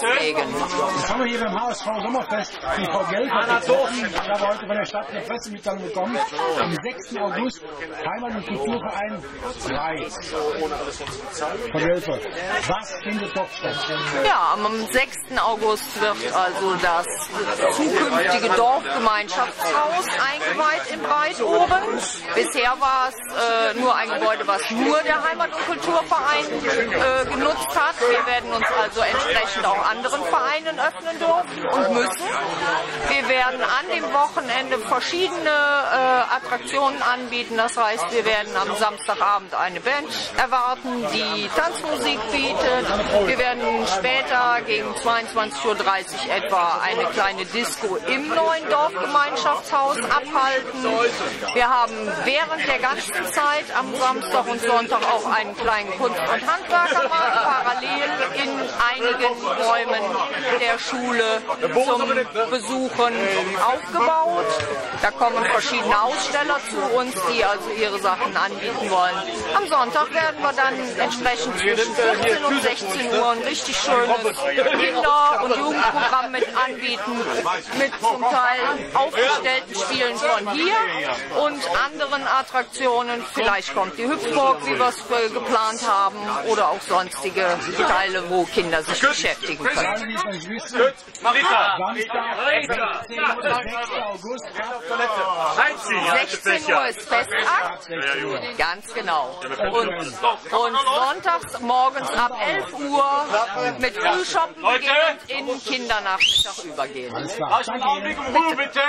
Deswegen. Jetzt haben wir hier beim HSV Sommerfest die Frau Gelfer getroffen. Ich habe heute von der Stadt eine Pressemitteilung bekommen. Am 6. August Heimat- und Kulturverein 3. Frau Gelfer, was findet dort statt? Ja, am 6. August wird also das zukünftige Dorfgemeinschaftshaus eingeweiht in Breitoben. Bisher war es nur ein Gebäude, was nur der Heimat- und Kulturverein genutzt hat. Wir werden uns also entsprechend auch anderen Vereinen öffnen dürfen und müssen. Wir werden an dem Wochenende verschiedene Attraktionen anbieten. Das heißt, wir werden am Samstagabend eine Band erwarten, die Tanzmusik bietet. Wir werden später gegen 22:30 Uhr etwa eine kleine Disco im neuen Dorfgemeinschaftshaus abhalten. Wir haben während der ganzen Zeit am Samstag und Sonntag auch einen kleinen Kunst- und Handwerkermarkt parallel in einigen Räumen der Schule zum Besuchen aufgebaut. Da kommen verschiedene Aussteller zu uns, die also ihre Sachen anbieten wollen. Am Sonntag werden wir dann entsprechend zwischen 15 und 16 Uhr ein richtig schönes Kinder- und Jugendprogramm mit anbieten, mit zum Teil aufgestellten Spielen von hier und anderen Attraktionen. Vielleicht kommt die Hüpfburg, wie wir es geplant haben, oder auch sonstige Teile, wo Kinder sich beschäftigen können. Marita! 16 Uhr ist Festakt, ganz genau. Und sonntags morgens ab 11 Uhr mit Frühshoppen beginnend in Kindernachmittag übergehen. Alles klar. Augenblick um Ruhe, bitte!